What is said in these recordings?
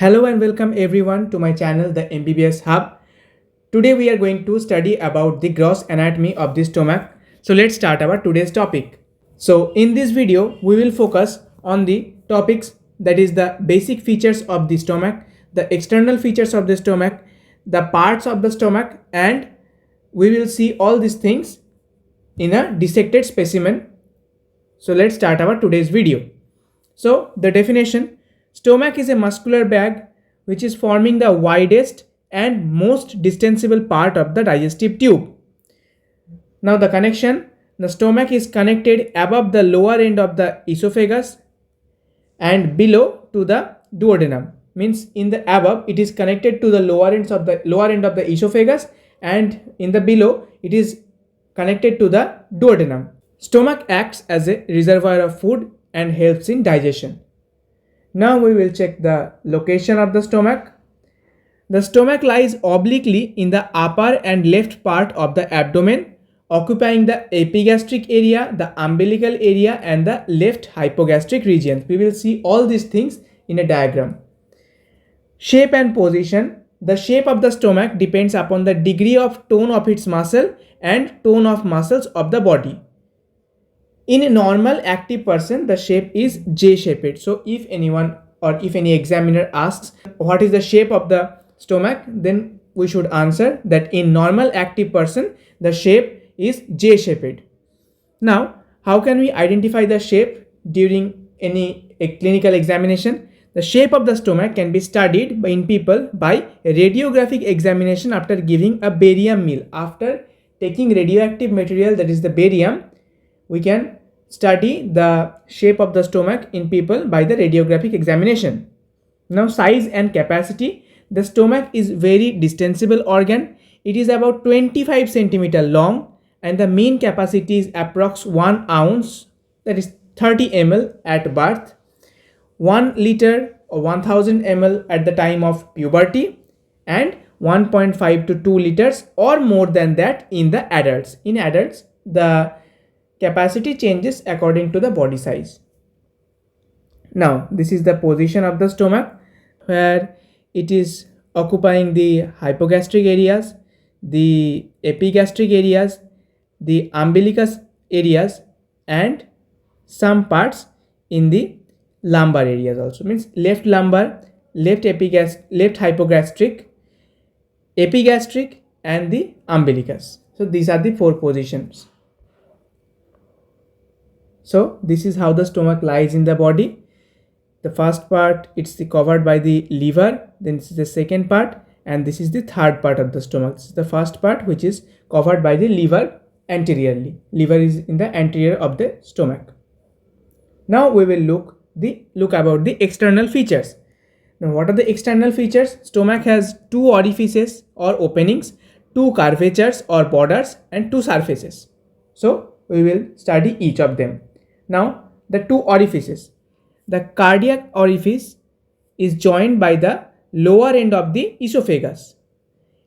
Hello and welcome everyone to my channel, the MBBS Hub. Today we are going to study about the gross anatomy of the stomach. So let's start our today's topic. So in this video, we will focus on the topics, that is the basic features of the stomach, the external features of the stomach, the parts of the stomach, and we will see all these things in a dissected specimen. So let's start our today's video. So the definition: stomach is a muscular bag which is forming the widest and most distensible part of the digestive tube. Now the connection: the stomach is connected above the lower end of the esophagus and below to the duodenum. Means in the above it is connected to the lower end of the esophagus, and in the below it is connected to the duodenum. Stomach acts as a reservoir of food and helps in digestion. Now we will check the location of the stomach. The stomach lies obliquely in the upper and left part of the abdomen, occupying the epigastric area, the umbilical area, and the left hypogastric region. We will see all these things in a diagram. Shape and position. The shape of the stomach depends upon the degree of tone of its muscle and tone of muscles of the body. In a normal active person, the shape is J-shaped. So if anyone or if any examiner asks what is the shape of the stomach, then we should answer that in normal active person, the shape is J-shaped. Now, how can we identify the shape during any clinical examination? The shape of the stomach can be studied in people by radiographic examination after giving a barium meal. After taking radioactive material, that is the barium, we can study the shape of the stomach in people by the radiographic examination. Now, size and capacity. The stomach is very distensible organ. It is about 25 centimeter long and the mean capacity is approx 1 ounce, that is 30 ml at birth, 1 liter or 1000 ml at the time of puberty, and 1.5 to 2 liters or more than that in the adults. In adults, the capacity changes according to the body size. Now, this is the position of the stomach, where it is occupying the hypogastric areas, the epigastric areas, the umbilicus areas, and some parts in the lumbar areas also. Means left lumbar, left hypogastric, epigastric, and the umbilicus. So these are the 4 positions. So this is how the stomach lies in the body. The first part, it's covered by the liver, then this is the second part, and this is the third part of the stomach. This is the first part which is covered by the liver anteriorly. Liver is in the anterior of the stomach. Now we will look about the external features. Now what are the external features? Stomach has 2 orifices or openings, 2 curvatures or borders, and 2 surfaces. So we will study each of them. Now, the 2 orifices. The cardiac orifice is joined by the lower end of the esophagus.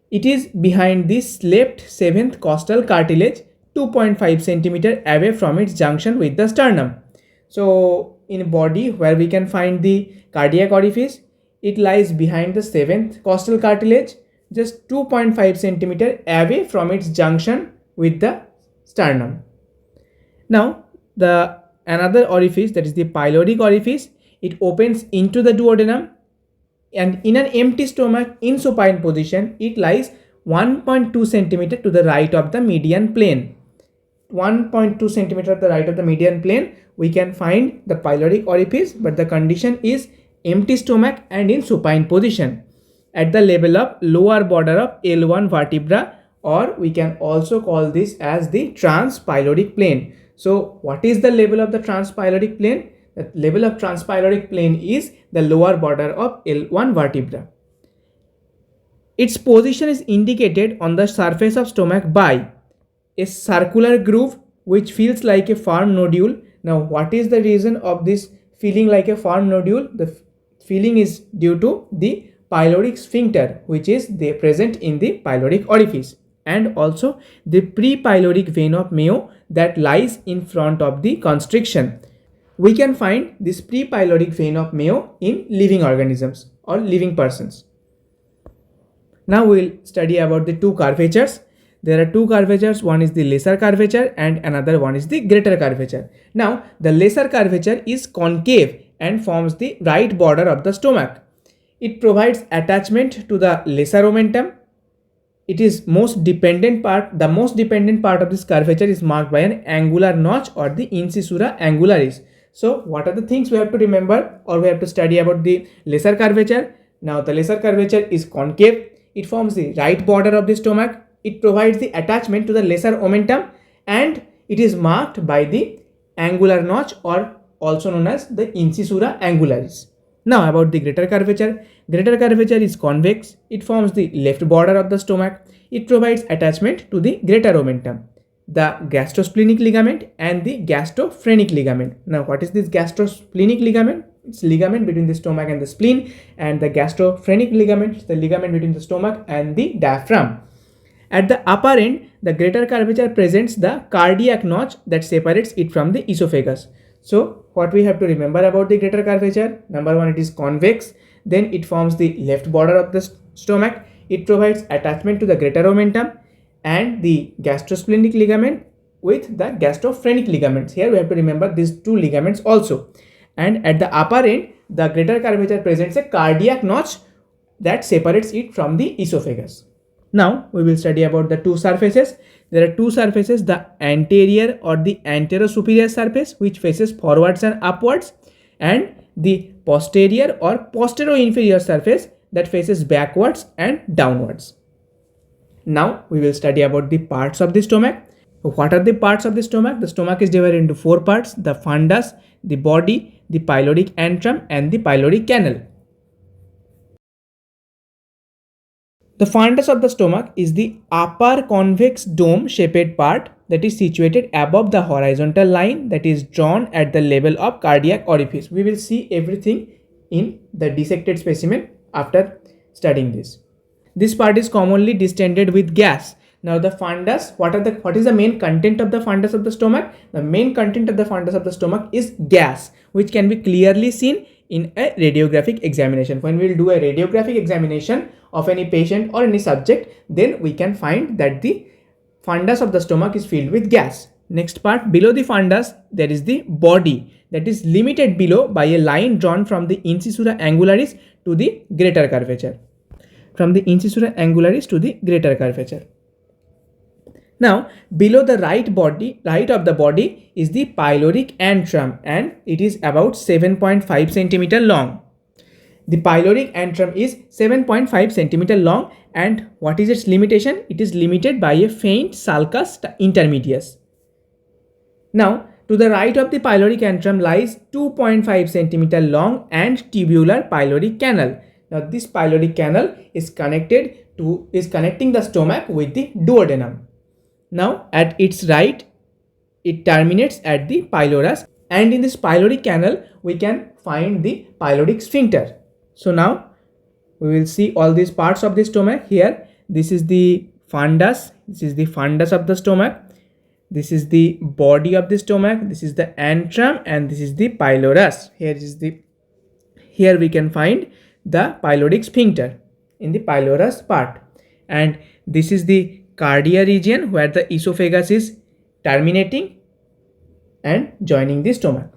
It is behind this left 7th costal cartilage, 2.5 centimeter away from its junction with the sternum. So, in a body where we can find the cardiac orifice, it lies behind the 7th costal cartilage, just 2.5 centimeter away from its junction with the sternum. Now, the another orifice, that is the pyloric orifice, it opens into the duodenum, and in an empty stomach in supine position, it lies 1.2 centimeter to the right of the median plane. 1.2 centimeter at the right of the median plane, we can find the pyloric orifice, but the condition is empty stomach and in supine position at the level of lower border of L1 vertebra, or we can also call this as the transpyloric plane. So what is the level of the transpyloric plane? The level of transpyloric plane is the lower border of L1 vertebra. Its position is indicated on the surface of stomach by a circular groove which feels like a firm nodule. Now what is the reason of this feeling like a firm nodule? The feeling is due to the pyloric sphincter, which is present in the pyloric orifice, and also the pre-pyloric vein of Mayo that lies in front of the constriction. We can find this pre-pyloric vein of Mayo in living organisms. or living persons. Now we will study about the two curvatures. There are two curvatures, one is the lesser curvature and another one is the greater curvature. Now the lesser curvature is concave and forms the right border of the stomach. It provides attachment to the lesser omentum. It is most dependent part. The most dependent part of this curvature is marked by an angular notch or the incisura angularis. So what are the things we have to remember or we have to study about the lesser curvature? Now the lesser curvature is concave. It forms the right border of the stomach. It provides the attachment to the lesser omentum and it is marked by the angular notch or also known as the incisura angularis. Now about the greater curvature. Greater curvature is convex. It forms the left border of the stomach. It provides attachment to the greater omentum, the gastrosplenic ligament and the gastrophrenic ligament. Now what is this gastrosplenic ligament? It's ligament between the stomach and the spleen, and the gastrophrenic ligament is the ligament between the stomach and the diaphragm. At the upper end, the greater curvature presents the cardiac notch that separates it from the esophagus. So what we have to remember about the greater curvature? Number one, it is convex. Then it forms the left border of the stomach. It provides attachment to the greater omentum and the gastrosplenic ligament with the gastrophrenic ligaments. Here we have to remember these two ligaments also. And at the upper end, the greater curvature presents a cardiac notch that separates it from the esophagus. Now we will study about the two surfaces. There are two surfaces, the anterior or the anterosuperior surface which faces forwards and upwards, and the posterior or posterior-inferior surface that faces backwards and downwards. Now we will study about the parts of the stomach. What are the parts of the stomach? The stomach is divided into four parts: the fundus, the body, the pyloric antrum and the pyloric canal. The fundus of the stomach is the upper convex dome shaped part that is situated above the horizontal line that is drawn at the level of cardiac orifice. We will see everything in the dissected specimen after studying this. This part is commonly distended with gas. Now the fundus, what is the main content of the fundus of the stomach? The main content of the fundus of the stomach is gas, which can be clearly seen in a radiographic examination. When we will do a radiographic examination of any patient or any subject, then we can find that the fundus of the stomach is filled with gas. Next part, below the fundus, there is the body that is limited below by a line drawn from the incisura angularis to the greater curvature. From the incisura angularis to the greater curvature. Now, below the right of the body is the pyloric antrum and it is about 7.5 centimeter long. The pyloric antrum is 7.5 centimeter long, and what is its limitation? It is limited by a faint sulcus intermedius. Now, to the right of the pyloric antrum lies 2.5 centimeter long and tubular pyloric canal. Now, this pyloric canal is connecting the stomach with the duodenum. Now, at its right, it terminates at the pylorus, and in this pyloric canal, we can find the pyloric sphincter. So now, we will see all these parts of the stomach here. This is the fundus. This is the fundus of the stomach. This is the body of the stomach. This is the antrum, and this is the pylorus. Here we can find the pyloric sphincter in the pylorus part, and this is the cardia region where the esophagus is terminating and joining the stomach.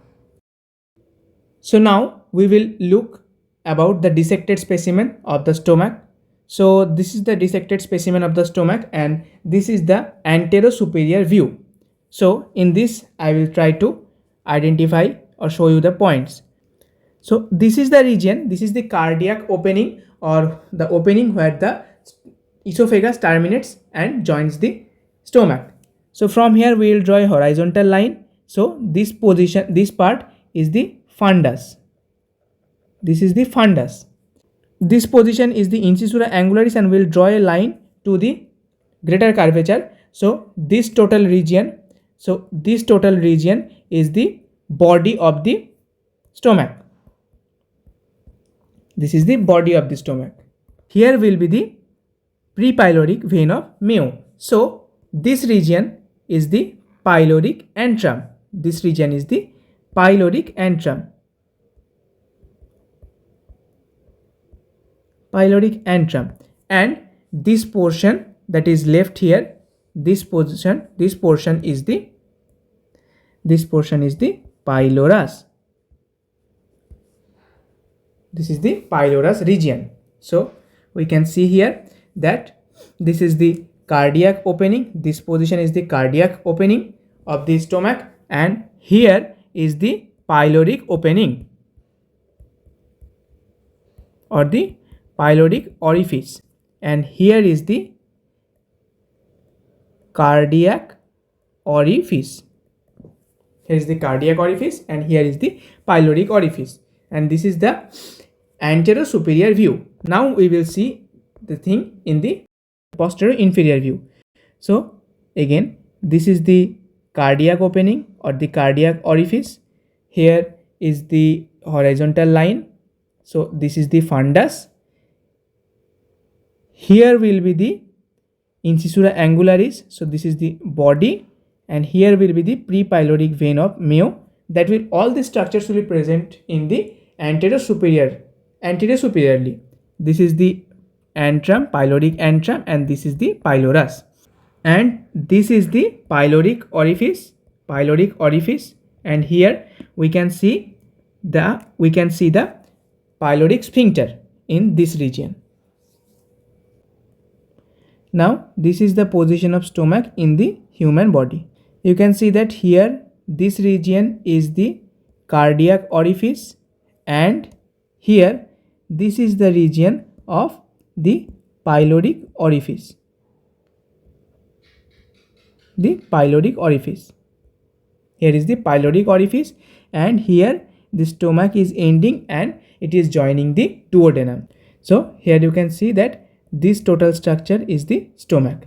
So now we will look about the dissected specimen of the stomach. So this is the dissected specimen of the stomach and this is the anterosuperior view. So in this I will try to identify or show you the points. So this is the region, this is the cardiac opening or the opening where the esophagus terminates and joins the stomach. So from here we will draw a horizontal line. So this part is the fundus. This is the fundus. This position is the incisura angularis, and we will draw a line to the greater curvature. So this total region is the body of the stomach. This is the body of the stomach. Here will be the prepyloric vein of Mayo. So this region is the pyloric antrum. This region is the pyloric antrum. pyloric antrum, and this portion that is left here, this portion is the pylorus. This is the pylorus region. So we can see here that this is the cardiac opening, this position is the cardiac opening of the stomach, and here is the pyloric opening or the pyloric orifice, and here is the cardiac orifice. Here is the cardiac orifice and here is the pyloric orifice, and this is the anterior superior view. Now we will see the thing in the posterior inferior view. So again, this is the cardiac opening or the cardiac orifice. Here is the horizontal line. So this is the fundus. Here will be the incisura angularis. So this is the body, and here will be the prepyloric vein of Mayo. That will, all the structures will be present in the anterior superiorly. This is the antrum, pyloric antrum, and this is the pylorus, and this is the pyloric orifice, and here we can see the pyloric sphincter in this region. Now this is the position of stomach in the human body. You can see that here this region is the cardiac orifice, and here this is the region of the pyloric orifice. Here is the pyloric orifice, and here the stomach is ending and it is joining the duodenum. So here you can see that this total structure is the stomach.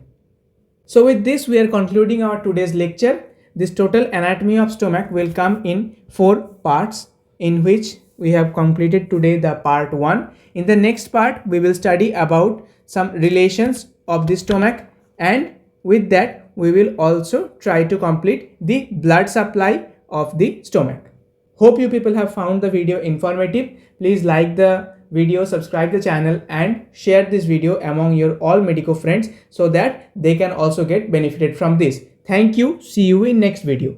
So with this we are concluding our today's lecture. This total anatomy of stomach will come in 4 parts, in which we have completed today the part 1. In the next part we will study about some relations of the stomach, and with that we will also try to complete the blood supply of the stomach. Hope you people have found the video informative. Please like the video, subscribe the channel, and share this video among your all medico friends so that they can also get benefited from this. Thank you. See you in next video.